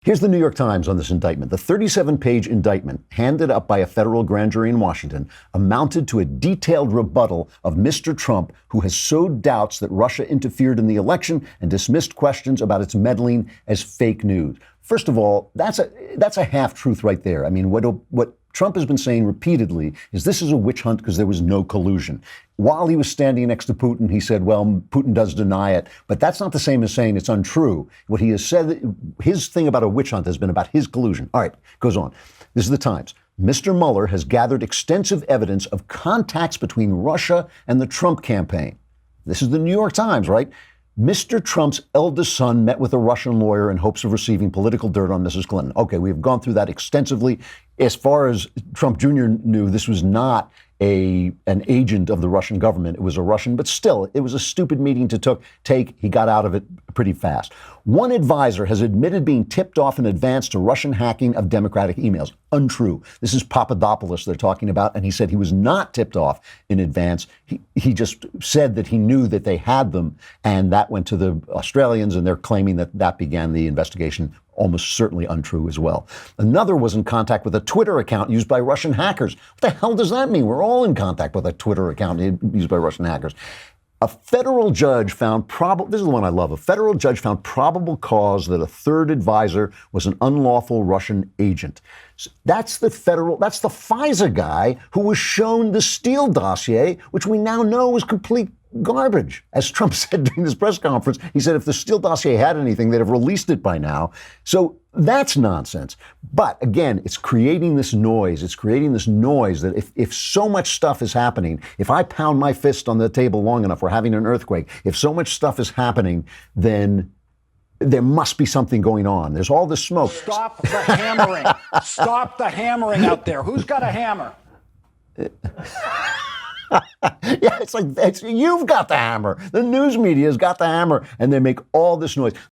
Here's the New York Times on this indictment. The 37-page indictment handed up by a federal grand jury in Washington amounted to a detailed rebuttal of Mr. Trump, who has sowed doubts that Russia interfered in the election and dismissed questions about its meddling as fake news. First of all, that's a half-truth right there. I mean, what Trump has been saying repeatedly is this is a witch hunt because there was no collusion. While he was standing next to Putin, he said, well, Putin does deny it, but that's not the same as saying it's untrue. What he has said, his thing about a witch hunt has been about his collusion. All right, goes on. This is the Times. Mr. Mueller has gathered extensive evidence of contacts between Russia and the Trump campaign. This is the New York Times, right? Mr. Trump's eldest son met with a Russian lawyer in hopes of receiving political dirt on Mrs. Clinton. Okay, we've gone through that extensively. As far as Trump Jr. knew, this was not an agent of the Russian government. It was a Russian, but still, it was a stupid meeting to take. He got out of it pretty fast. One advisor has admitted being tipped off in advance to Russian hacking of Democratic emails. Untrue. This is Papadopoulos they're talking about, and he said he was not tipped off in advance. He just said that he knew that they had them, and that went to the Australians, and they're claiming that began the investigation. Almost certainly untrue as well. Another was in contact with a Twitter account used by Russian hackers. What the hell does that mean? We're all in contact with a Twitter account used by Russian hackers. A federal judge found this is the one I love. A federal judge found probable cause that a third advisor was an unlawful Russian agent. That's the FISA guy who was shown the Steele dossier, which we now know was complete garbage. As Trump said during this press conference, he said if the Steele dossier had anything, they'd have released it by now. So that's nonsense. But again, it's creating this noise. It's creating this noise that if so much stuff is happening, if I pound my fist on the table long enough, we're having an earthquake. If so much stuff is happening, then there must be something going on. There's all this smoke. Stop the hammering. Stop the hammering out there. Who's got a hammer? Yeah, you've got the hammer. The news media has got the hammer, and they make all this noise.